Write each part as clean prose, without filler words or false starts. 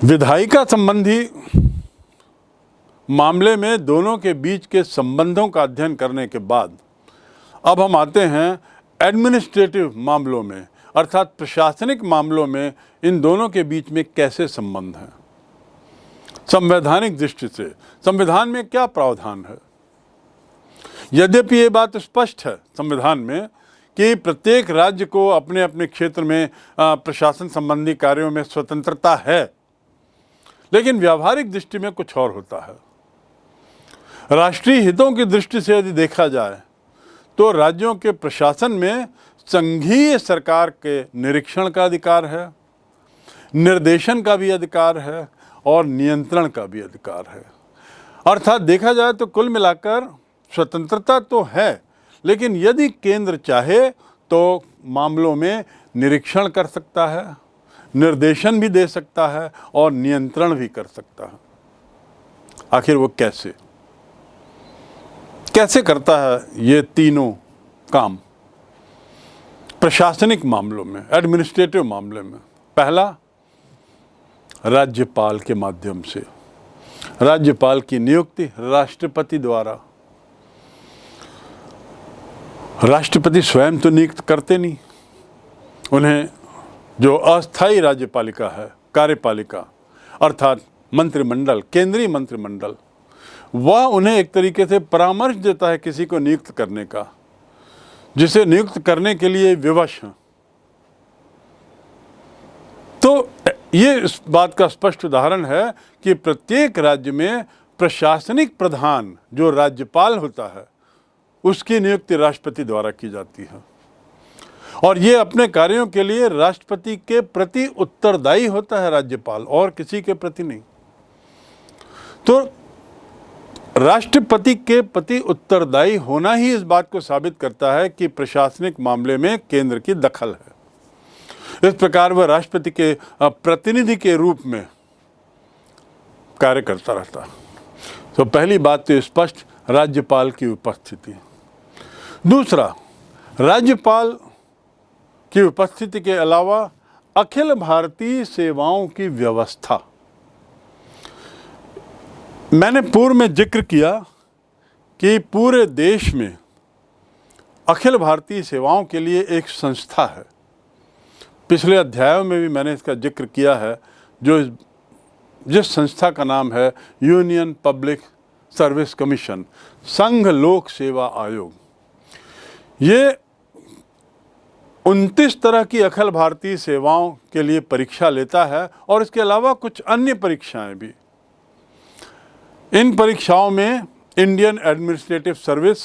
विधायिका संबंधी मामले में दोनों के बीच के संबंधों का अध्ययन करने के बाद अब हम आते हैं एडमिनिस्ट्रेटिव मामलों में, अर्थात प्रशासनिक मामलों में इन दोनों के बीच में कैसे संबंध हैं। संवैधानिक दृष्टि से संविधान में क्या प्रावधान है। यद्यपि ये बात स्पष्ट है संविधान में कि प्रत्येक राज्य को अपने अपने क्षेत्र में प्रशासन संबंधी कार्यों में स्वतंत्रता है, लेकिन व्यावहारिक दृष्टि में कुछ और होता है। राष्ट्रीय हितों की दृष्टि से यदि देखा जाए तो राज्यों के प्रशासन में संघीय सरकार के निरीक्षण का अधिकार है, निर्देशन का भी अधिकार है और नियंत्रण का भी अधिकार है। अर्थात देखा जाए तो कुल मिलाकर स्वतंत्रता तो है, लेकिन यदि केंद्र चाहे तो मामलों में निरीक्षण कर सकता है, निर्देशन भी दे सकता है और नियंत्रण भी कर सकता है। आखिर वो कैसे करता है ये तीनों काम प्रशासनिक मामलों में, एडमिनिस्ट्रेटिव मामले में। पहला, राज्यपाल के माध्यम से। राज्यपाल की नियुक्ति राष्ट्रपति द्वारा। राष्ट्रपति स्वयं तो नियुक्त करते नहीं, उन्हें जो अस्थायी राज्यपालिका है, कार्यपालिका अर्थात मंत्रिमंडल, केंद्रीय मंत्रिमंडल, वह उन्हें एक तरीके से परामर्श देता है किसी को नियुक्त करने का, जिसे नियुक्त करने के लिए विवश हैं। तो ये इस बात का स्पष्ट उदाहरण है कि प्रत्येक राज्य में प्रशासनिक प्रधान जो राज्यपाल होता है उसकी नियुक्ति राष्ट्रपति द्वारा की जाती है और ये अपने कार्यों के लिए राष्ट्रपति के प्रति उत्तरदायी होता है राज्यपाल, और किसी के प्रति नहीं। तो राष्ट्रपति के प्रति उत्तरदायी होना ही इस बात को साबित करता है कि प्रशासनिक मामले में केंद्र की दखल है। इस प्रकार वह राष्ट्रपति के प्रतिनिधि के रूप में कार्य करता रहता है। तो पहली बात तो स्पष्ट राज्यपाल की उपस्थिति। दूसरा, राज्यपाल की उपस्थिति के अलावा अखिल भारतीय सेवाओं की व्यवस्था। मैंने पूर्व में जिक्र किया कि पूरे देश में अखिल भारतीय सेवाओं के लिए एक संस्था है। पिछले अध्यायों में भी मैंने इसका जिक्र किया है, जो जिस संस्था का नाम है यूनियन पब्लिक सर्विस कमीशन, संघ लोक सेवा आयोग। ये 29 तरह की अखिल भारतीय सेवाओं के लिए परीक्षा लेता है और इसके अलावा कुछ अन्य परीक्षाएं भी। इन परीक्षाओं में Indian administrative service,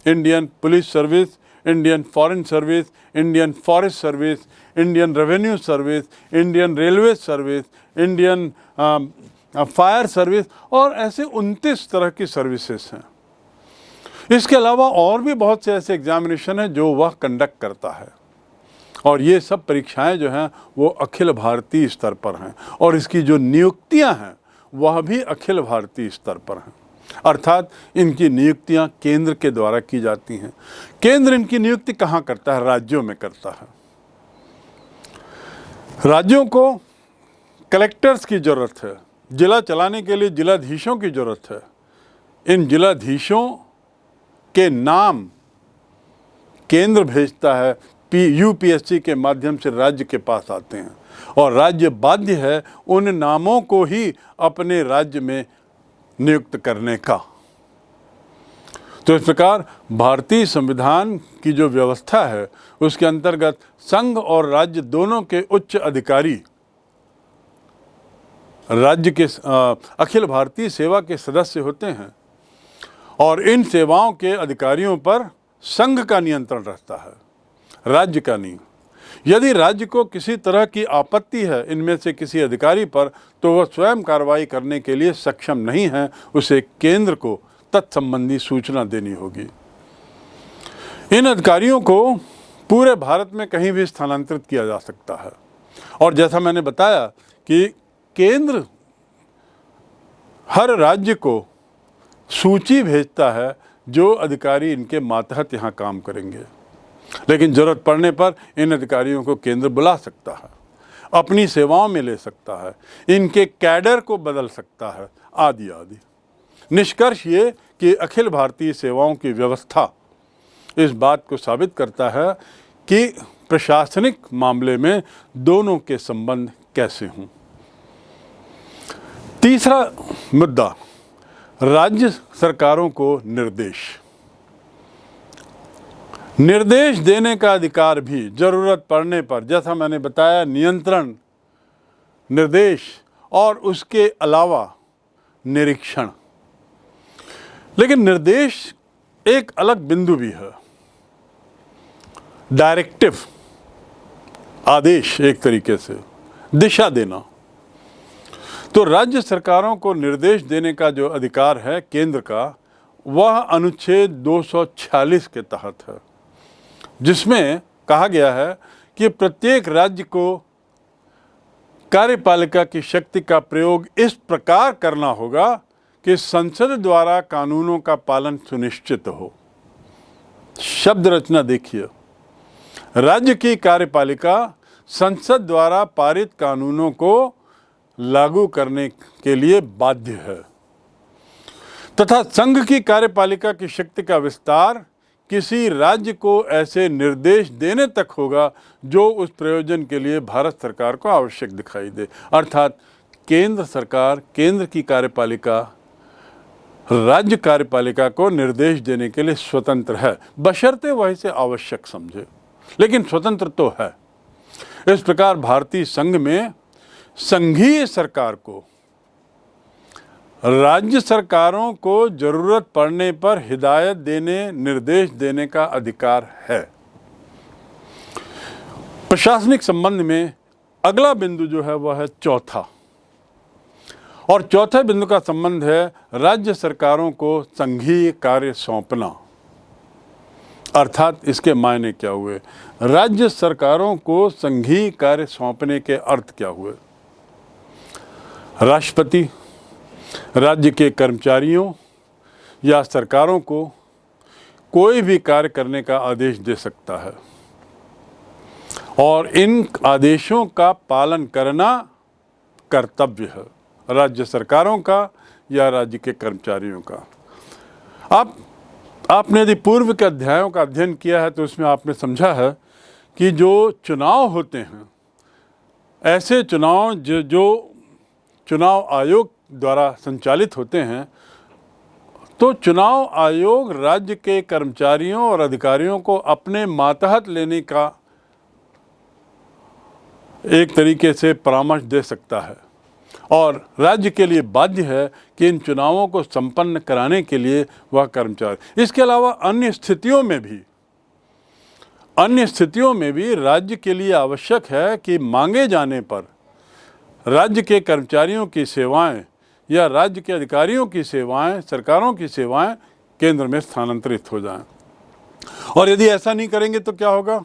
Indian police service, Indian foreign service, Indian forest service, Indian revenue service, Indian railway service, Indian fire service और ऐसे 29 तरह की सर्विसेज हैं। इसके अलावा और भी बहुत से ऐसे एग्जामिनेशन हैं जो वह कंडक्ट करता है और ये सब परीक्षाएं जो हैं वो अखिल भारतीय स्तर पर हैं और इसकी जो नियुक्तियां हैं वह भी अखिल भारतीय स्तर पर हैं। अर्थात इनकी नियुक्तियां केंद्र के द्वारा की जाती हैं। केंद्र इनकी नियुक्ति कहाँ करता है? राज्यों में करता है। राज्यों को कलेक्टर्स की ज़रूरत है, जिला चलाने के लिए जिलाधीशों की ज़रूरत है। इन जिलाधीशों के नाम केंद्र भेजता है, यूपीएससी के माध्यम से राज्य के पास आते हैं और राज्य बाध्य है उन नामों को ही अपने राज्य में नियुक्त करने का। तो इस प्रकार भारतीय संविधान की जो व्यवस्था है उसके अंतर्गत संघ और राज्य दोनों के उच्च अधिकारी राज्य के अखिल भारतीय सेवा के सदस्य होते हैं और इन सेवाओं के अधिकारियों पर संघ का नियंत्रण रहता है, राज्य का नहीं। यदि राज्य को किसी तरह की आपत्ति है इनमें से किसी अधिकारी पर तो वह स्वयं कार्रवाई करने के लिए सक्षम नहीं है, उसे केंद्र को तत्संबंधी सूचना देनी होगी। इन अधिकारियों को पूरे भारत में कहीं भी स्थानांतरित किया जा सकता है और जैसा मैंने बताया कि केंद्र हर राज्य को सूची भेजता है जो अधिकारी इनके मातहत यहाँ काम करेंगे, लेकिन ज़रूरत पड़ने पर इन अधिकारियों को केंद्र बुला सकता है। अपनी सेवाओं में ले सकता है, इनके कैडर को बदल सकता है, आदि आदि। निष्कर्ष ये कि अखिल भारतीय सेवाओं की व्यवस्था इस बात को साबित करता है कि प्रशासनिक मामले में दोनों के संबंध कैसे हों। तीसरा मुद्दा, राज्य सरकारों को निर्देश देने का अधिकार भी जरूरत पड़ने पर, जैसा मैंने बताया, नियंत्रण, निर्देश और उसके अलावा निरीक्षण। लेकिन निर्देश एक अलग बिंदु भी है। डायरेक्टिव, आदेश, एक तरीके से दिशा देना। तो राज्य सरकारों को निर्देश देने का जो अधिकार है केंद्र का, वह अनुच्छेद 246 के तहत है, जिसमें कहा गया है कि प्रत्येक राज्य को कार्यपालिका की शक्ति का प्रयोग इस प्रकार करना होगा कि संसद द्वारा कानूनों का पालन सुनिश्चित हो। शब्द रचना देखिए, राज्य की कार्यपालिका संसद द्वारा पारित कानूनों को लागू करने के लिए बाध्य है तथा संघ की कार्यपालिका की शक्ति का विस्तार किसी राज्य को ऐसे निर्देश देने तक होगा जो उस प्रयोजन के लिए भारत सरकार को आवश्यक दिखाई दे। अर्थात केंद्र सरकार, केंद्र की कार्यपालिका राज्य कार्यपालिका को निर्देश देने के लिए स्वतंत्र है, बशर्ते वह इसे आवश्यक समझे, लेकिन स्वतंत्र तो है। इस प्रकार भारतीय संघ में संघीय सरकार को राज्य सरकारों को जरूरत पड़ने पर हिदायत देने, निर्देश देने का अधिकार है। प्रशासनिक संबंध में अगला बिंदु जो है वह है चौथा, और चौथे बिंदु का संबंध है राज्य सरकारों को संघीय कार्य सौंपना। अर्थात इसके मायने क्या हुए, राज्य सरकारों को संघीय कार्य सौंपने के अर्थ क्या हुए। राष्ट्रपति राज्य के कर्मचारियों या सरकारों को कोई भी कार्य करने का आदेश दे सकता है और इन आदेशों का पालन करना कर्तव्य है राज्य सरकारों का या राज्य के कर्मचारियों का। आपने यदि पूर्व के अध्यायों का अध्ययन किया है तो उसमें आपने समझा है कि जो चुनाव होते हैं, ऐसे चुनाव जो चुनाव आयोग द्वारा संचालित होते हैं, तो चुनाव आयोग राज्य के कर्मचारियों और अधिकारियों को अपने मातहत लेने का एक तरीके से परामर्श दे सकता है और राज्य के लिए बाध्य है कि इन चुनावों को संपन्न कराने के लिए वह कर्मचारी। इसके अलावा अन्य स्थितियों में भी राज्य के लिए आवश्यक है कि मांगे जाने पर राज्य के कर्मचारियों की सेवाएं या राज्य के अधिकारियों की सेवाएं, सरकारों की सेवाएं केंद्र में स्थानांतरित हो जाएं। और यदि ऐसा नहीं करेंगे तो क्या होगा?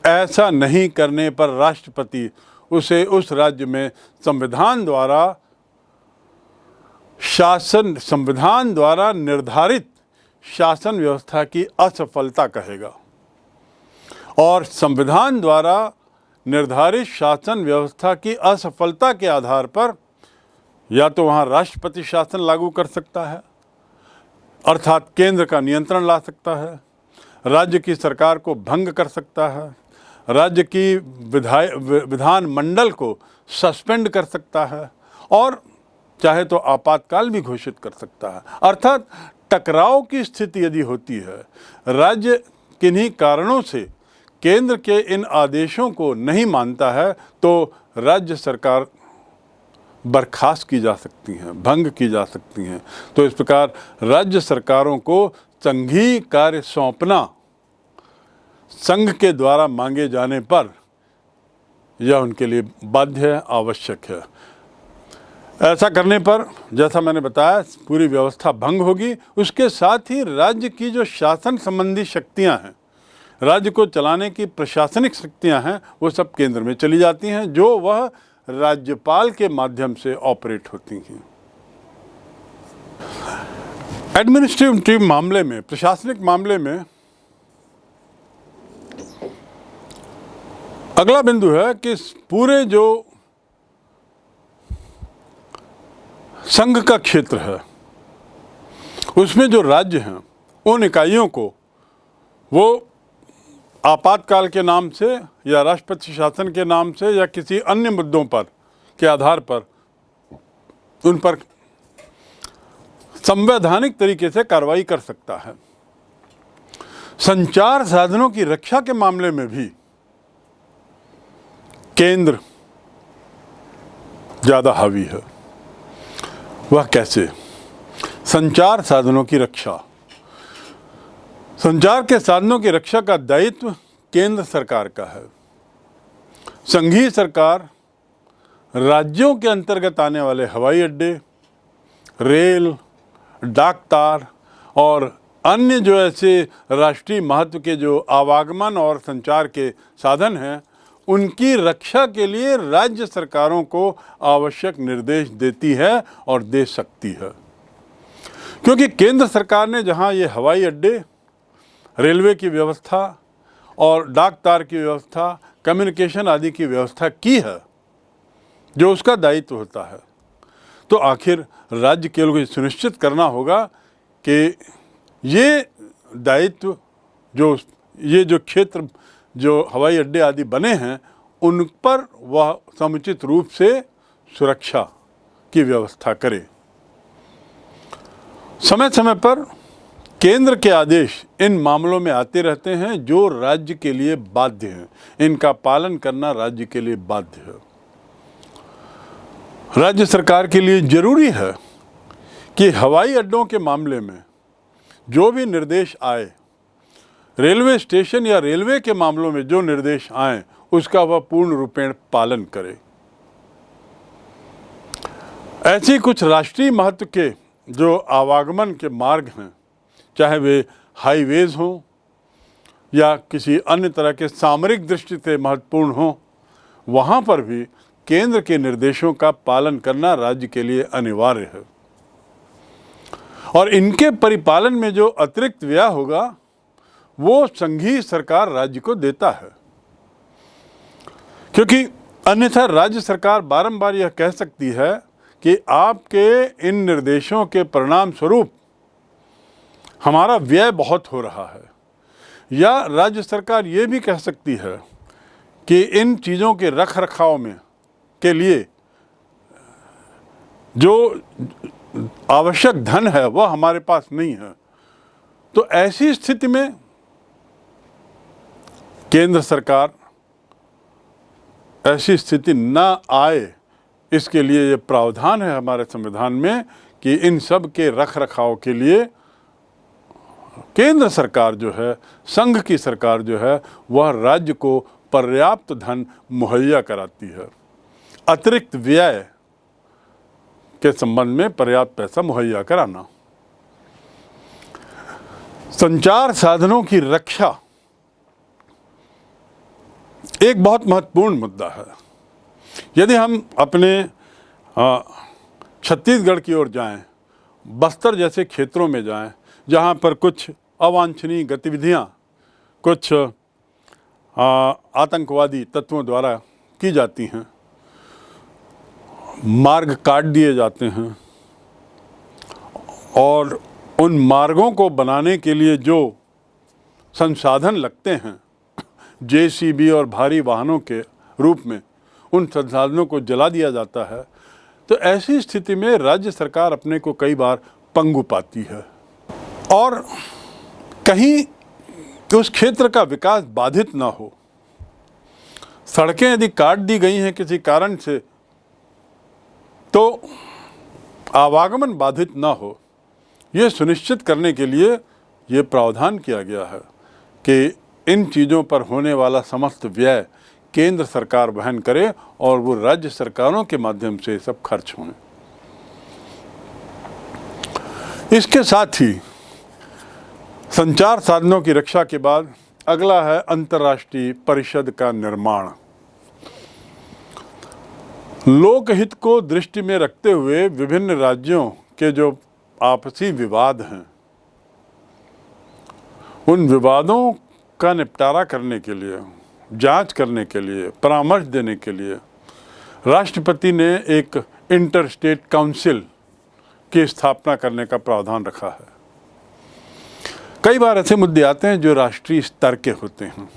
ऐसा नहीं करने पर राष्ट्रपति उसे उस राज्य में संविधान द्वारा निर्धारित शासन व्यवस्था की असफलता कहेगा और संविधान द्वारा निर्धारित शासन व्यवस्था की असफलता के आधार पर या तो वहाँ राष्ट्रपति शासन लागू कर सकता है, अर्थात केंद्र का नियंत्रण ला सकता है, राज्य की सरकार को भंग कर सकता है, राज्य की विधान मंडल को सस्पेंड कर सकता है और चाहे तो आपातकाल भी घोषित कर सकता है। अर्थात टकराव की स्थिति यदि होती है, राज्य किन्हीं कारणों से केंद्र के इन आदेशों को नहीं मानता है, तो राज्य सरकार बर्खास्त की जा सकती हैं, भंग की जा सकती हैं। तो इस प्रकार राज्य सरकारों को संघीय कार्य सौंपना संघ के द्वारा मांगे जाने पर यह उनके लिए बाध्य है, आवश्यक है। ऐसा करने पर जैसा मैंने बताया पूरी व्यवस्था भंग होगी। उसके साथ ही राज्य की जो शासन संबंधी शक्तियां हैं, राज्य को चलाने की प्रशासनिक शक्तियां हैं, वो सब केंद्र में चली जाती हैं, जो वह राज्यपाल के माध्यम से ऑपरेट होती हैं। एडमिनिस्ट्रेटिव मामले में, प्रशासनिक मामले में अगला बिंदु है कि पूरे जो संघ का क्षेत्र है उसमें जो राज्य हैं उन इकाइयों को वो आपातकाल के नाम से या राष्ट्रपति शासन के नाम से या किसी अन्य मुद्दों पर के आधार पर उन पर संवैधानिक तरीके से कार्रवाई कर सकता है। संचार साधनों की रक्षा के मामले में भी केंद्र ज़्यादा हावी है। वह कैसे? संचार साधनों की रक्षा। संचार के साधनों की रक्षा का दायित्व केंद्र सरकार का है। संघीय सरकार राज्यों के अंतर्गत आने वाले हवाई अड्डे, रेल, डाक तार और अन्य जो ऐसे राष्ट्रीय महत्व के जो आवागमन और संचार के साधन हैं उनकी रक्षा के लिए राज्य सरकारों को आवश्यक निर्देश देती है और दे सकती है। क्योंकि केंद्र सरकार ने जहां ये हवाई अड्डे, रेलवे की व्यवस्था और डाक तार की व्यवस्था, कम्युनिकेशन आदि की व्यवस्था की है जो उसका दायित्व होता है, तो आखिर राज्य के लोग सुनिश्चित करना होगा कि ये दायित्व ये जो क्षेत्र जो हवाई अड्डे आदि बने हैं उन पर वह समुचित रूप से सुरक्षा की व्यवस्था करे। समय समय पर केंद्र के आदेश इन मामलों में आते रहते हैं जो राज्य के लिए बाध्य हैं। इनका पालन करना राज्य के लिए बाध्य है। राज्य सरकार के लिए जरूरी है कि हवाई अड्डों के मामले में जो भी निर्देश आए, रेलवे स्टेशन या रेलवे के मामलों में जो निर्देश आए उसका वह पूर्ण रूपेण पालन करे। ऐसी कुछ राष्ट्रीय महत्व के जो आवागमन के मार्ग हैं, चाहे वे हाईवेज हों या किसी अन्य तरह के सामरिक दृष्टि से महत्वपूर्ण हों, वहाँ पर भी केंद्र के निर्देशों का पालन करना राज्य के लिए अनिवार्य है। और इनके परिपालन में जो अतिरिक्त व्यय होगा वो संघीय सरकार राज्य को देता है, क्योंकि अन्यथा राज्य सरकार बारंबार यह कह सकती है कि आपके इन निर्देशों के परिणाम स्वरूप हमारा व्यय बहुत हो रहा है, या राज्य सरकार ये भी कह सकती है कि इन चीज़ों के रख रखाव में के लिए जो आवश्यक धन है वह हमारे पास नहीं है। तो ऐसी स्थिति में केंद्र सरकार ऐसी स्थिति न आए, इसके लिए ये प्रावधान है हमारे संविधान में कि इन सब के रख रखाव के लिए केंद्र सरकार जो है, संघ की सरकार जो है, वह राज्य को पर्याप्त धन मुहैया कराती है। अतिरिक्त व्यय के संबंध में पर्याप्त पैसा मुहैया कराना। संचार साधनों की रक्षा एक बहुत महत्वपूर्ण मुद्दा है। यदि हम अपने छत्तीसगढ़ की ओर जाएं, बस्तर जैसे क्षेत्रों में जाएं, जहां पर कुछ अवांछनीय गतिविधियां कुछ आतंकवादी तत्वों द्वारा की जाती हैं, मार्ग काट दिए जाते हैं और उन मार्गों को बनाने के लिए जो संसाधन लगते हैं, जेसीबी और भारी वाहनों के रूप में उन संसाधनों को जला दिया जाता है, तो ऐसी स्थिति में राज्य सरकार अपने को कई बार पंगु पाती है और कहीं उस क्षेत्र का विकास बाधित ना हो। सड़कें यदि काट दी गई हैं किसी कारण से, तो आवागमन बाधित ना हो, ये सुनिश्चित करने के लिए ये प्रावधान किया गया है कि इन चीज़ों पर होने वाला समस्त व्यय केंद्र सरकार वहन करे और वो राज्य सरकारों के माध्यम से सब खर्च हों। इसके साथ ही संचार साधनों की रक्षा के बाद अगला है अंतर्राष्ट्रीय परिषद का निर्माण। लोकहित को दृष्टि में रखते हुए विभिन्न राज्यों के जो आपसी विवाद हैं, उन विवादों का निपटारा करने के लिए जांच करने के लिए, परामर्श देने के लिए राष्ट्रपति ने एक इंटर स्टेट काउंसिल की स्थापना करने का प्रावधान रखा है। कई बार ऐसे मुद्दे आते हैं जो राष्ट्रीय स्तर के होते हैं,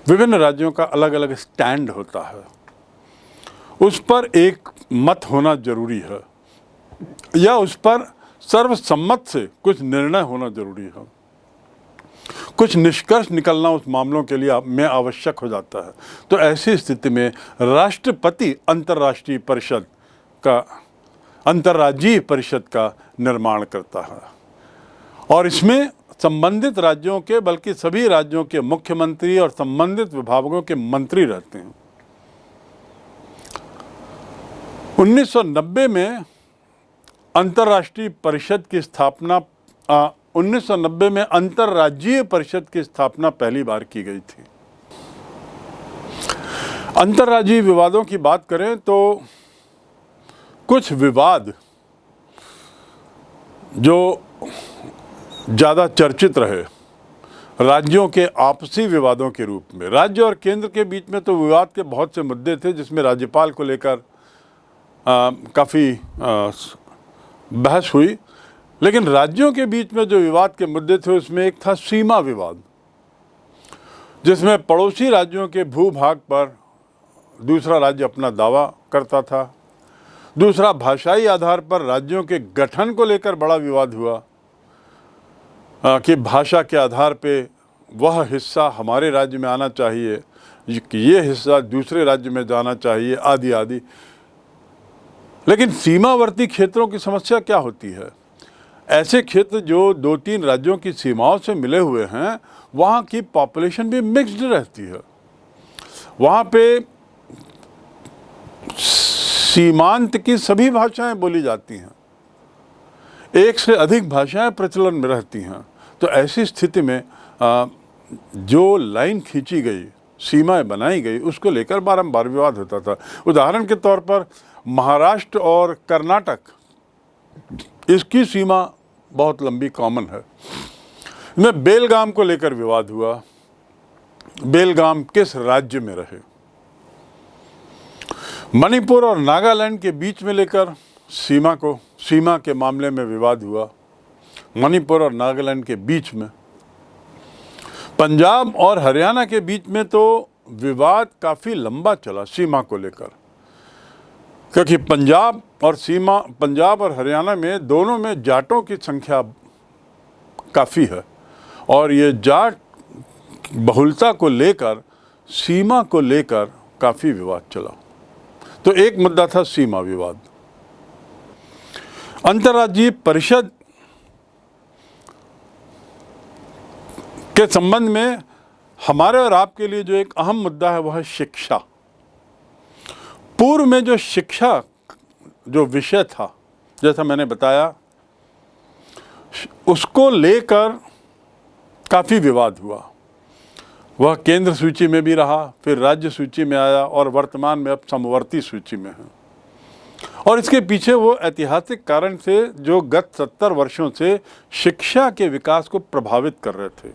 विभिन्न राज्यों का अलग अलग स्टैंड होता है, उस पर एक मत होना जरूरी है या उस पर सर्वसम्मत से कुछ निर्णय होना जरूरी है, कुछ निष्कर्ष निकलना उस मामलों के लिए में आवश्यक हो जाता है। तो ऐसी स्थिति में राष्ट्रपति अंतर्राज्यीय परिषद का निर्माण करता है और इसमें संबंधित राज्यों के, बल्कि सभी राज्यों के मुख्यमंत्री और संबंधित विभागों के मंत्री रहते हैं। 1990 में अंतर्राष्ट्रीय परिषद की स्थापना 1990 में अंतर्राज्यीय परिषद की स्थापना पहली बार की गई थी। अंतर्राज्यीय विवादों की बात करें तो कुछ विवाद जो ज़्यादा चर्चित रहे राज्यों के आपसी विवादों के रूप में। राज्य और केंद्र के बीच में तो विवाद के बहुत से मुद्दे थे, जिसमें राज्यपाल को लेकर काफ़ी बहस हुई, लेकिन राज्यों के बीच में जो विवाद के मुद्दे थे उसमें एक था सीमा विवाद, जिसमें पड़ोसी राज्यों के भूभाग पर दूसरा राज्य अपना दावा करता था। दूसरा, भाषाई आधार पर राज्यों के गठन को लेकर बड़ा विवाद हुआ कि भाषा के आधार पे वह हिस्सा हमारे राज्य में आना चाहिए, ये हिस्सा दूसरे राज्य में जाना चाहिए, आदि आदि। लेकिन सीमावर्ती क्षेत्रों की समस्या क्या होती है? ऐसे क्षेत्र जो 2-3 राज्यों की सीमाओं से मिले हुए हैं, वहाँ की पॉपुलेशन भी मिक्स्ड रहती है। वहाँ पे सीमांत की सभी भाषाएं बोली जाती हैं, एक से अधिक भाषाएं प्रचलन में रहती हैं। तो ऐसी स्थिति में जो लाइन खींची गई, सीमाएं बनाई गई, उसको लेकर बारंबार विवाद होता था। उदाहरण के तौर पर महाराष्ट्र और कर्नाटक, इसकी सीमा बहुत लंबी कॉमन है। इसमें बेलगाम को लेकर विवाद हुआ, बेलगाम किस राज्य में रहे। मणिपुर और नागालैंड के बीच में लेकर सीमा के मामले में विवाद हुआ, मणिपुर और नागालैंड के बीच में। पंजाब और हरियाणा के बीच में तो विवाद काफ़ी लंबा चला सीमा को लेकर, क्योंकि पंजाब और हरियाणा में दोनों में जाटों की संख्या काफ़ी है और ये जाट बहुलता को लेकर, सीमा को लेकर काफ़ी विवाद चला। तो एक मुद्दा था सीमा विवाद। अंतर्राज्यीय परिषद के संबंध में हमारे और आपके लिए जो एक अहम मुद्दा है वह है शिक्षा। पूर्व में जो शिक्षा जो विषय था, जैसा मैंने बताया, उसको लेकर काफ़ी विवाद हुआ। वह केंद्र सूची में भी रहा, फिर राज्य सूची में आया और वर्तमान में अब समवर्ती सूची में है। और इसके पीछे वो ऐतिहासिक कारण थे जो गत 70 वर्षों से शिक्षा के विकास को प्रभावित कर रहे थे,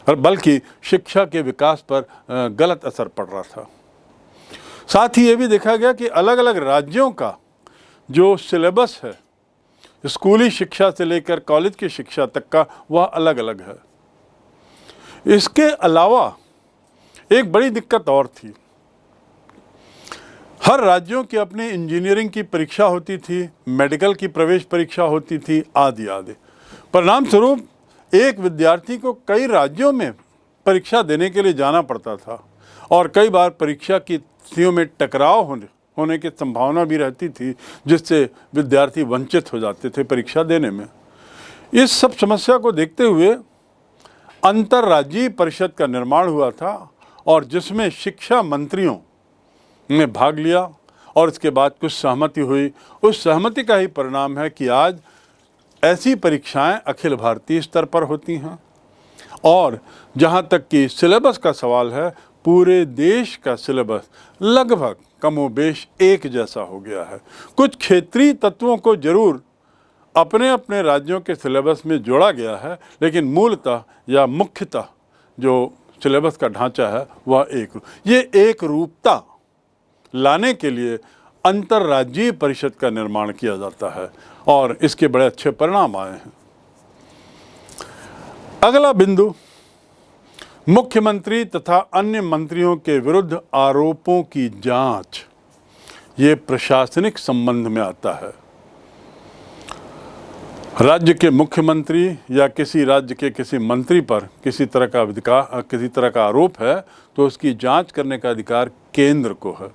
और बल्कि शिक्षा के विकास पर गलत असर पड़ रहा था। साथ ही ये भी देखा गया कि अलग अलग राज्यों का जो सिलेबस है, स्कूली शिक्षा से लेकर कॉलेज की शिक्षा तक का, वह अलग अलग है। इसके अलावा एक बड़ी दिक्कत और थी, हर राज्यों की अपनी इंजीनियरिंग की परीक्षा होती थी, मेडिकल की प्रवेश परीक्षा होती थी, आदि आदि। परिणाम स्वरूप एक विद्यार्थी को कई राज्यों में परीक्षा देने के लिए जाना पड़ता था और कई बार परीक्षा की तिथियों में टकराव होने की संभावना भी रहती थी, जिससे विद्यार्थी वंचित हो जाते थे परीक्षा देने में। इस सब समस्या को देखते हुए अंतर्राज्यीय परिषद का निर्माण हुआ था और जिसमें शिक्षा मंत्रियों ने भाग लिया और इसके बाद कुछ सहमति हुई। उस सहमति का ही परिणाम है कि आज ऐसी परीक्षाएं अखिल भारतीय स्तर पर होती हैं और जहां तक कि सिलेबस का सवाल है, पूरे देश का सिलेबस लगभग कमोबेश एक जैसा हो गया है। कुछ क्षेत्रीय तत्वों को जरूर अपने अपने राज्यों के सिलेबस में जोड़ा गया है, लेकिन मूलतः या मुख्यतः जो सिलेबस का ढांचा है वह ये एक रूपता लाने के लिए अंतर्राज्यीय परिषद का निर्माण किया जाता है और इसके बड़े अच्छे परिणाम आए हैं। अगला बिंदु, मुख्यमंत्री तथा अन्य मंत्रियों के विरुद्ध आरोपों की जांच। ये प्रशासनिक संबंध में आता है। राज्य के मुख्यमंत्री या किसी राज्य के किसी मंत्री पर किसी तरह का आरोप है तो उसकी जांच करने का अधिकार केंद्र को है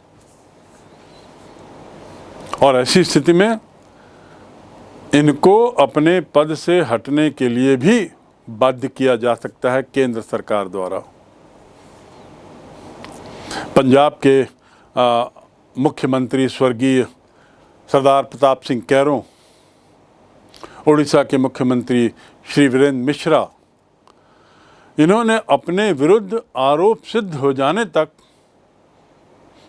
और ऐसी स्थिति में इनको अपने पद से हटने के लिए भी बाध्य किया जा सकता है केंद्र सरकार द्वारा। पंजाब के मुख्यमंत्री स्वर्गीय सरदार प्रताप सिंह कैरों, उड़ीसा के मुख्यमंत्री श्री वीरेंद्र मिश्रा, इन्होंने अपने विरुद्ध आरोप सिद्ध हो जाने तक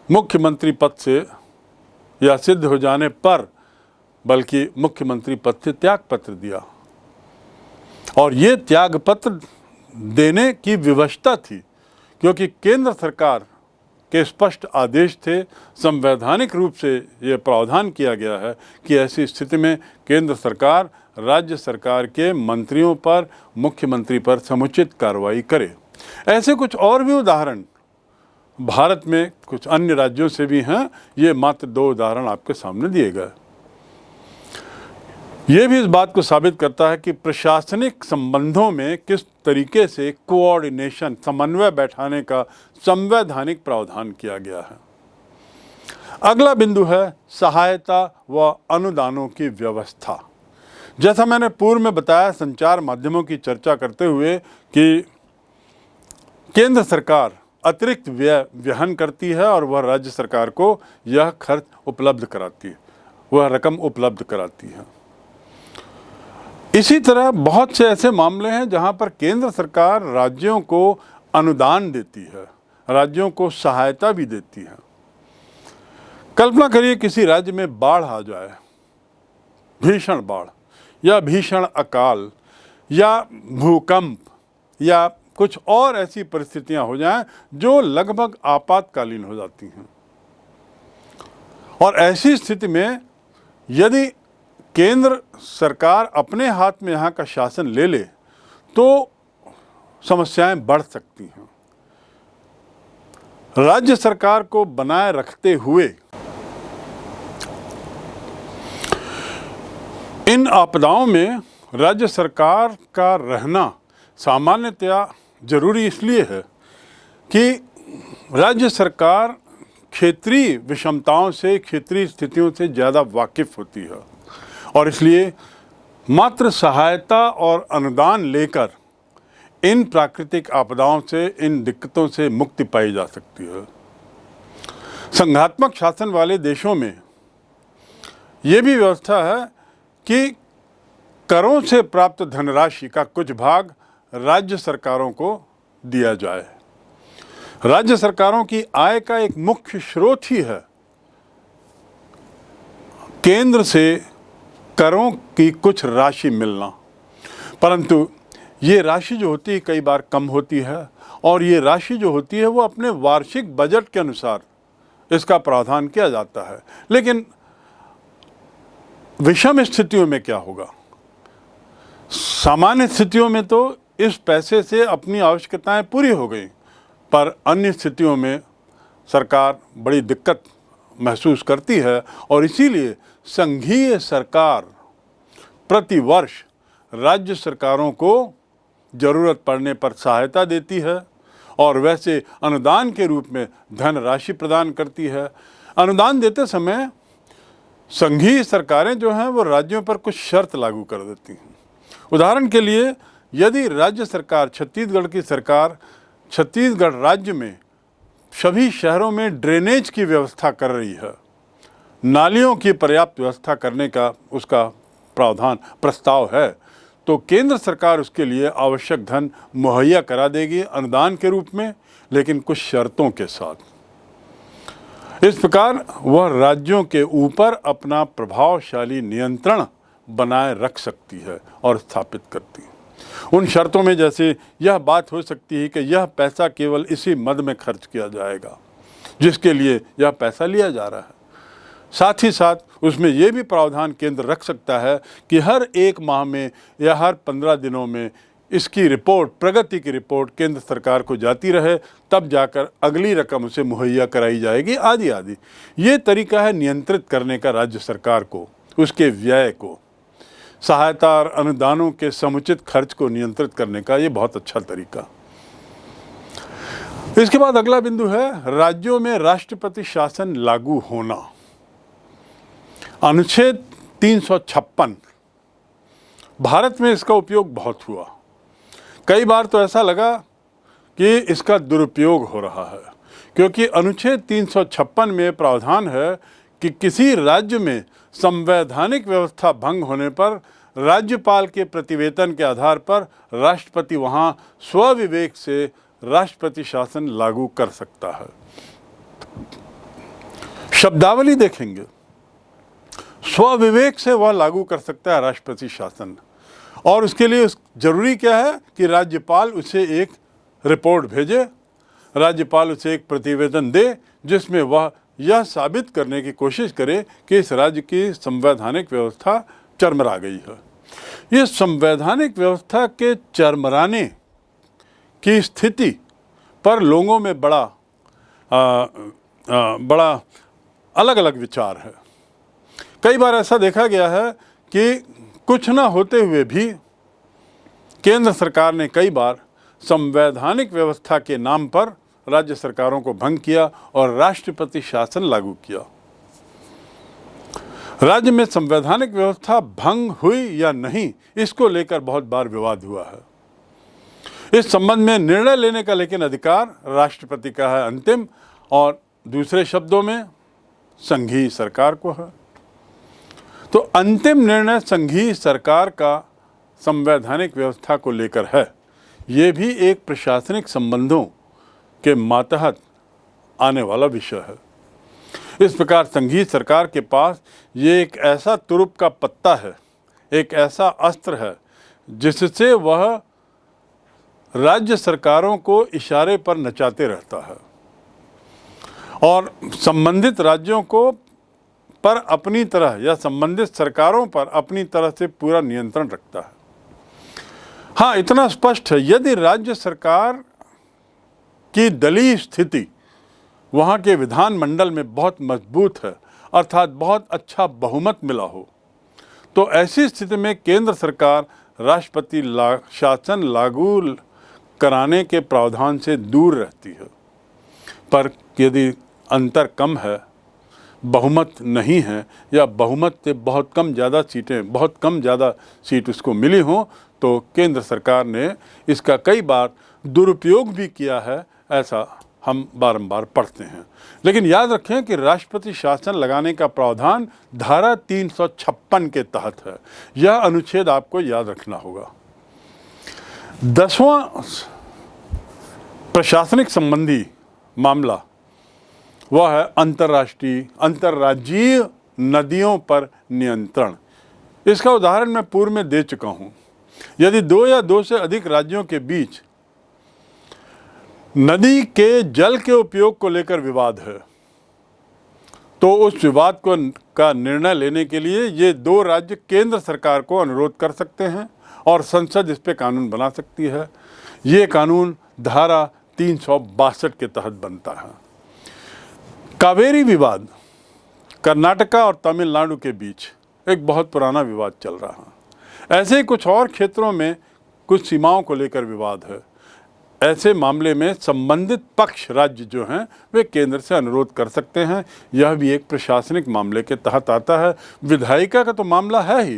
मुख्यमंत्री पद से या सिद्ध हो जाने पर बल्कि मुख्यमंत्री पद से त्याग पत्र दिया और ये त्याग पत्र देने की विवशता थी क्योंकि केंद्र सरकार के स्पष्ट आदेश थे। संवैधानिक रूप से ये प्रावधान किया गया है कि ऐसी स्थिति में केंद्र सरकार राज्य सरकार के मंत्रियों पर, मुख्यमंत्री पर समुचित कार्रवाई करे। ऐसे कुछ और भी उदाहरण भारत में कुछ अन्य राज्यों से भी हैं। ये मात्र 2 उदाहरण आपके सामने दिए गए। ये भी इस बात को साबित करता है कि प्रशासनिक संबंधों में किस तरीके से कोऑर्डिनेशन, समन्वय बैठाने का संवैधानिक प्रावधान किया गया है। अगला बिंदु है सहायता व अनुदानों की व्यवस्था। जैसा मैंने पूर्व में बताया, संचार माध्यमों की चर्चा करते हुए कि केंद्र सरकार अतिरिक्त व्यय वहन करती है और वह राज्य सरकार को यह खर्च उपलब्ध कराती है, वह रकम उपलब्ध कराती है। इसी तरह बहुत से ऐसे मामले हैं जहां पर केंद्र सरकार राज्यों को अनुदान देती है, राज्यों को सहायता भी देती है। कल्पना करिए किसी राज्य में बाढ़ आ जाए, भीषण बाढ़ या भीषण अकाल या भूकंप या कुछ और ऐसी परिस्थितियां हो जाएं जो लगभग आपातकालीन हो जाती हैं और ऐसी स्थिति में यदि केंद्र सरकार अपने हाथ में यहाँ का शासन ले ले तो समस्याएं बढ़ सकती हैं। राज्य सरकार को बनाए रखते हुए इन आपदाओं में राज्य सरकार का रहना सामान्यतया जरूरी इसलिए है कि राज्य सरकार क्षेत्रीय विषमताओं से, क्षेत्रीय स्थितियों से ज़्यादा वाकिफ होती है और इसलिए मात्र सहायता और अनुदान लेकर इन प्राकृतिक आपदाओं से, इन दिक्कतों से मुक्ति पाई जा सकती है। संघात्मक शासन वाले देशों में ये भी व्यवस्था है कि करों से प्राप्त धनराशि का कुछ भाग राज्य सरकारों को दिया जाए। राज्य सरकारों की आय का एक मुख्य स्रोत ही है केंद्र से करों की कुछ राशि मिलना, परंतु ये राशि जो होती है कई बार कम होती है और ये राशि जो होती है वो अपने वार्षिक बजट के अनुसार इसका प्रावधान किया जाता है। लेकिन विषम स्थितियों में क्या होगा? सामान्य स्थितियों में तो इस पैसे से अपनी आवश्यकताएं पूरी हो गई, पर अन्य स्थितियों में सरकार बड़ी दिक्कत महसूस करती है और इसीलिए संघीय सरकार प्रति वर्ष राज्य सरकारों को जरूरत पड़ने पर सहायता देती है और वैसे अनुदान के रूप में धनराशि प्रदान करती है। अनुदान देते समय संघीय सरकारें जो हैं वो राज्यों पर कुछ शर्त लागू कर देती हैं। उदाहरण के लिए यदि राज्य सरकार, छत्तीसगढ़ की सरकार छत्तीसगढ़ राज्य में सभी शहरों में ड्रेनेज की व्यवस्था कर रही है, नालियों की पर्याप्त व्यवस्था करने का उसका प्रावधान प्रस्ताव है, तो केंद्र सरकार उसके लिए आवश्यक धन मुहैया करा देगी अनुदान के रूप में, लेकिन कुछ शर्तों के साथ। इस प्रकार वह राज्यों के ऊपर अपना प्रभावशाली नियंत्रण बनाए रख सकती है और स्थापित करती है। उन शर्तों में जैसे यह बात हो सकती है कि यह पैसा केवल इसी मद में खर्च किया जाएगा जिसके लिए यह पैसा लिया जा रहा है। साथ ही साथ उसमें यह भी प्रावधान केंद्र रख सकता है कि हर 1 माह में या हर 15 दिनों में इसकी रिपोर्ट, प्रगति की रिपोर्ट केंद्र सरकार को जाती रहे, तब जाकर अगली रकम उसे मुहैया कराई जाएगी, आदि आदि। ये तरीका है नियंत्रित करने का राज्य सरकार को, उसके व्यय को, सहायता और अनुदानों के समुचित खर्च को नियंत्रित करने का ये बहुत अच्छा तरीका। इसके बाद अगला बिंदु है राज्यों में राष्ट्रपति शासन लागू होना। अनुच्छेद 356, भारत में इसका उपयोग बहुत हुआ। कई बार तो ऐसा लगा कि इसका दुरुपयोग हो रहा है, क्योंकि अनुच्छेद 356 में प्रावधान है कि किसी राज्य में संवैधानिक व्यवस्था भंग होने पर राज्यपाल के प्रतिवेदन के आधार पर राष्ट्रपति वहां स्वविवेक से राष्ट्रपति शासन लागू कर सकता है। शब्दावली देखेंगे, स्वविवेक से वह लागू कर सकता है राष्ट्रपति शासन, और उसके लिए जरूरी क्या है कि राज्यपाल उसे एक रिपोर्ट भेजे, राज्यपाल उसे एक प्रतिवेदन दे जिसमें वह यह साबित करने की कोशिश करे कि इस राज्य की संवैधानिक व्यवस्था चरमरा गई है। ये संवैधानिक व्यवस्था के चरमराने की स्थिति पर लोगों में बड़ा अलग अलग विचार है। कई बार ऐसा देखा गया है कि कुछ न होते हुए भी केंद्र सरकार ने कई बार संवैधानिक व्यवस्था के नाम पर राज्य सरकारों को भंग किया और राष्ट्रपति शासन लागू किया। राज्य में संवैधानिक व्यवस्था भंग हुई या नहीं, इसको लेकर बहुत बार विवाद हुआ है। इस संबंध में निर्णय लेने का लेकिन अधिकार राष्ट्रपति का है अंतिम, और दूसरे शब्दों में संघीय सरकार को है। तो अंतिम निर्णय संघीय सरकार का संवैधानिक व्यवस्था को लेकर है। ये भी एक प्रशासनिक संबंधों के मातहत आने वाला विषय है। इस प्रकार संघीय सरकार के पास ये एक ऐसा तुरुप का पत्ता है, एक ऐसा अस्त्र है जिससे वह राज्य सरकारों को इशारे पर नचाते रहता है और संबंधित राज्यों को पर अपनी तरह या संबंधित सरकारों पर अपनी तरह से पूरा नियंत्रण रखता है। हाँ, इतना स्पष्ट है, यदि राज्य सरकार की दलीय स्थिति वहाँ के विधानमंडल में बहुत मजबूत है, अर्थात बहुत अच्छा बहुमत मिला हो, तो ऐसी स्थिति में केंद्र सरकार राष्ट्रपति शासन लागू कराने के प्रावधान से दूर रहती है। पर यदि अंतर कम है, बहुमत नहीं है, या बहुमत से बहुत कम ज़्यादा सीट उसको मिली हो, तो केंद्र सरकार ने इसका कई बार दुरुपयोग भी किया है, ऐसा हम बारंबार पढ़ते हैं। लेकिन याद रखें कि राष्ट्रपति शासन लगाने का प्रावधान धारा 356 के तहत है। यह अनुच्छेद आपको याद रखना होगा। 10वां प्रशासनिक संबंधी मामला वह है अंतर्राज्यीय नदियों पर नियंत्रण। इसका उदाहरण मैं पूर्व में दे चुका हूं। यदि 2 या 2 से अधिक राज्यों के बीच नदी के जल के उपयोग को लेकर विवाद है, तो उस विवाद का निर्णय लेने के लिए ये 2 राज्य केंद्र सरकार को अनुरोध कर सकते हैं और संसद इस पे कानून बना सकती है। ये कानून धारा 362 के तहत बनता है। कावेरी विवाद कर्नाटका और तमिलनाडु के बीच एक बहुत पुराना विवाद चल रहा है। ऐसे ही कुछ और क्षेत्रों में कुछ सीमाओं को लेकर विवाद है। ऐसे मामले में संबंधित पक्ष राज्य जो हैं वे केंद्र से अनुरोध कर सकते हैं। यह भी एक प्रशासनिक मामले के तहत आता है। विधायिका का तो मामला है ही,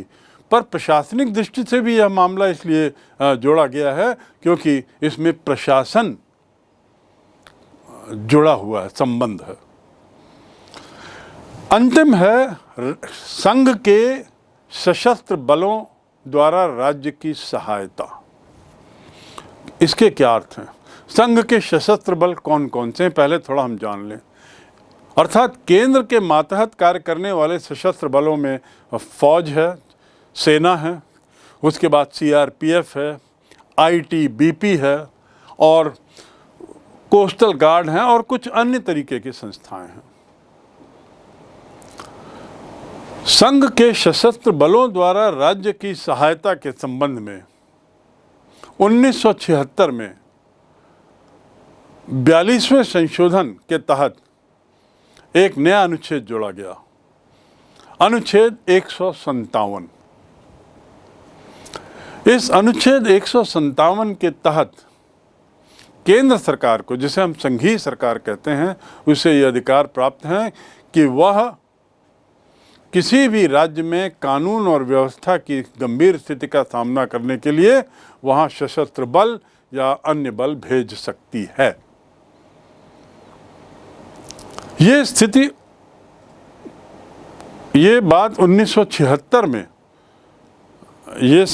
पर प्रशासनिक दृष्टि से भी यह मामला इसलिए जोड़ा गया है क्योंकि इसमें प्रशासन जुड़ा हुआ है, संबंध है। अंतिम है संघ के सशस्त्र बलों द्वारा राज्य की सहायता। इसके क्या अर्थ हैं? संघ के सशस्त्र बल कौन कौन से हैं, पहले थोड़ा हम जान लें। अर्थात केंद्र के मातहत कार्य करने वाले सशस्त्र बलों में फौज है, सेना है, उसके बाद CRPF है, ITBP है और कोस्टल गार्ड हैं और कुछ अन्य तरीके की संस्थाएं हैं। संघ के सशस्त्र बलों द्वारा राज्य की सहायता के संबंध में 1976 में 42वें संशोधन के तहत एक नया अनुच्छेद जोड़ा गया, अनुच्छेद 157। इस अनुच्छेद 157 के तहत केंद्र सरकार को, जिसे हम संघीय सरकार कहते हैं, उसे यह अधिकार प्राप्त है कि वह किसी भी राज्य में कानून और व्यवस्था की गंभीर स्थिति का सामना करने के लिए वहां सशस्त्र बल या अन्य बल भेज सकती है। ये बात 1976 में ये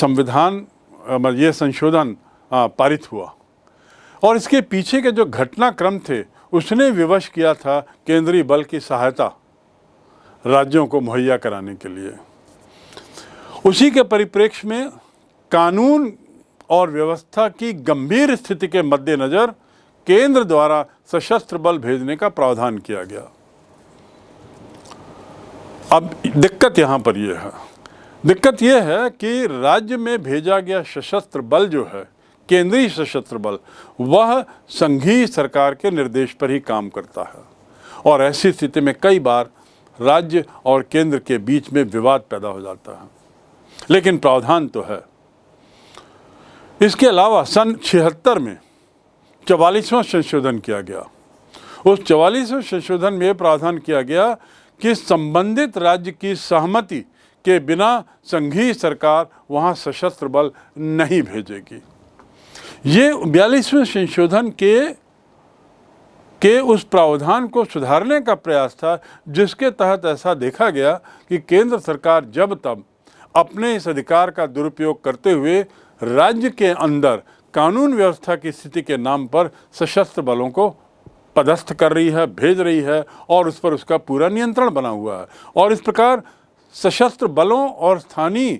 संशोधन पारित हुआ और इसके पीछे के जो घटनाक्रम थे उसने विवश किया था केंद्रीय बल की सहायता राज्यों को मुहैया कराने के लिए। उसी के परिप्रेक्ष्य में कानून और व्यवस्था की गंभीर स्थिति के मद्देनजर केंद्र द्वारा सशस्त्र बल भेजने का प्रावधान किया गया। अब दिक्कत यहाँ पर यह है, दिक्कत यह है कि राज्य में भेजा गया सशस्त्र बल जो है, केंद्रीय सशस्त्र बल, वह संघीय सरकार के निर्देश पर ही काम करता है और ऐसी स्थिति में कई बार राज्य और केंद्र के बीच में विवाद पैदा हो जाता है। लेकिन प्रावधान तो है। इसके अलावा सन 76 में 44वां संशोधन किया गया। उस 44वें संशोधन में प्रावधान किया गया कि संबंधित राज्य की सहमति के बिना संघीय सरकार वहां सशस्त्र बल नहीं भेजेगी। ये 42वें संशोधन के उस प्रावधान को सुधारने का प्रयास था, जिसके तहत ऐसा देखा गया कि केंद्र सरकार जब तब अपने इस अधिकार का दुरुपयोग करते हुए राज्य के अंदर कानून व्यवस्था की स्थिति के नाम पर सशस्त्र बलों को पदस्थ कर रही है, भेज रही है और उस पर उसका पूरा नियंत्रण बना हुआ है और इस प्रकार सशस्त्र बलों और स्थानीय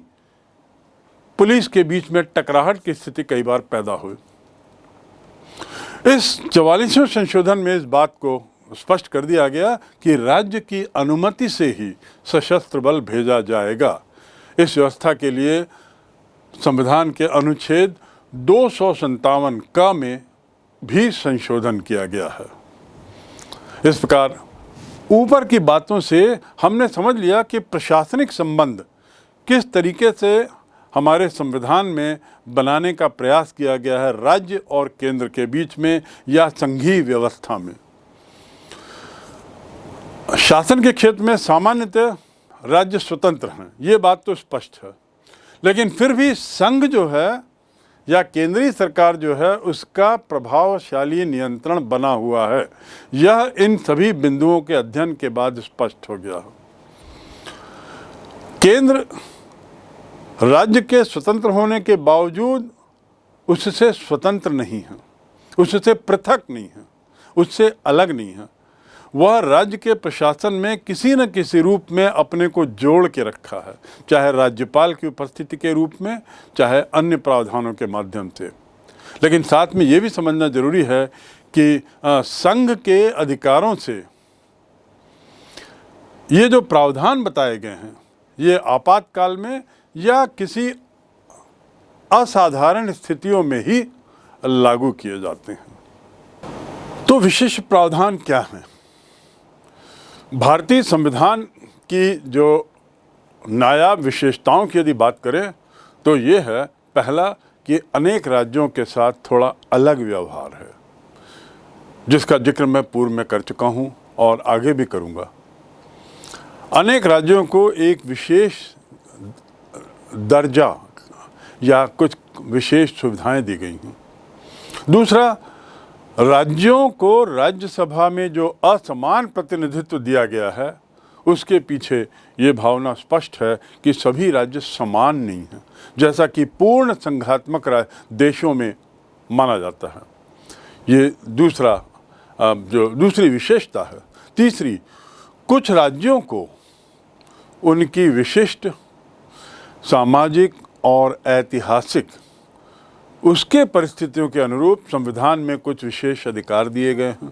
पुलिस के बीच में टकराहट की स्थिति कई बार पैदा हुई। इस 44वें संशोधन में इस बात को स्पष्ट कर दिया गया कि राज्य की अनुमति से ही सशस्त्र बल भेजा जाएगा। इस व्यवस्था के लिए संविधान के अनुच्छेद 257 क में भी संशोधन किया गया है। इस प्रकार ऊपर की बातों से हमने समझ लिया कि प्रशासनिक संबंध किस तरीके से हमारे संविधान में बनाने का प्रयास किया गया है राज्य और केंद्र के बीच में या संघीय व्यवस्था में। शासन के क्षेत्र में सामान्यतः राज्य स्वतंत्र हैं, ये बात तो स्पष्ट है, लेकिन फिर भी संघ जो है या केंद्रीय सरकार जो है उसका प्रभावशाली नियंत्रण बना हुआ है। यह इन सभी बिंदुओं के अध्ययन के बाद स्पष्ट हो गया। केंद्र राज्य के स्वतंत्र होने के बावजूद उससे स्वतंत्र नहीं है, उससे पृथक नहीं है, उससे अलग नहीं है। वह राज्य के प्रशासन में किसी न किसी रूप में अपने को जोड़ के रखा है, चाहे राज्यपाल की उपस्थिति के रूप में, चाहे अन्य प्रावधानों के माध्यम से। लेकिन साथ में ये भी समझना जरूरी है कि संघ के अधिकारों से ये जो प्रावधान बताए गए हैं, ये आपातकाल में या किसी असाधारण स्थितियों में ही लागू किए जाते हैं। तो विशेष प्रावधान क्या हैं? भारतीय संविधान की जो नायाब विशेषताओं की यदि बात करें तो ये है, पहला कि अनेक राज्यों के साथ थोड़ा अलग व्यवहार है, जिसका जिक्र मैं पूर्व में कर चुका हूँ और आगे भी करूँगा। अनेक राज्यों को एक विशेष दर्जा या कुछ विशेष सुविधाएं दी गई हैं। दूसरा, राज्यों को राज्यसभा में जो असमान प्रतिनिधित्व दिया गया है उसके पीछे ये भावना स्पष्ट है कि सभी राज्य समान नहीं हैं, जैसा कि पूर्ण संघात्मक देशों में माना जाता है। ये दूसरी विशेषता है। तीसरी, कुछ राज्यों को उनकी विशिष्ट सामाजिक और ऐतिहासिक उसके परिस्थितियों के अनुरूप संविधान में कुछ विशेष अधिकार दिए गए हैं।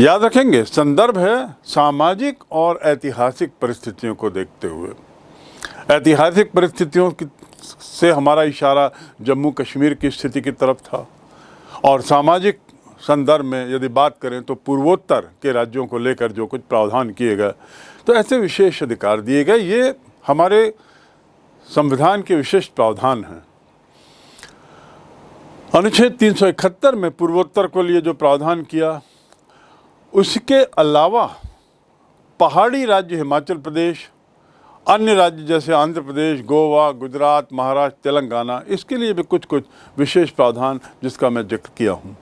याद रखेंगे, संदर्भ है सामाजिक और ऐतिहासिक परिस्थितियों को देखते हुए। ऐतिहासिक परिस्थितियों से हमारा इशारा जम्मू कश्मीर की स्थिति की तरफ था, और सामाजिक संदर्भ में यदि बात करें तो पूर्वोत्तर के राज्यों को लेकर जो कुछ प्रावधान किए गए, तो ऐसे विशेष अधिकार दिए गए। ये हमारे संविधान के विशिष्ट प्रावधान हैं। अनुच्छेद 371 में पूर्वोत्तर को लिए जो प्रावधान किया, उसके अलावा पहाड़ी राज्य हिमाचल प्रदेश, अन्य राज्य जैसे आंध्र प्रदेश, गोवा, गुजरात, महाराष्ट्र, तेलंगाना, इसके लिए भी कुछ विशेष प्रावधान जिसका मैं जिक्र किया हूँ।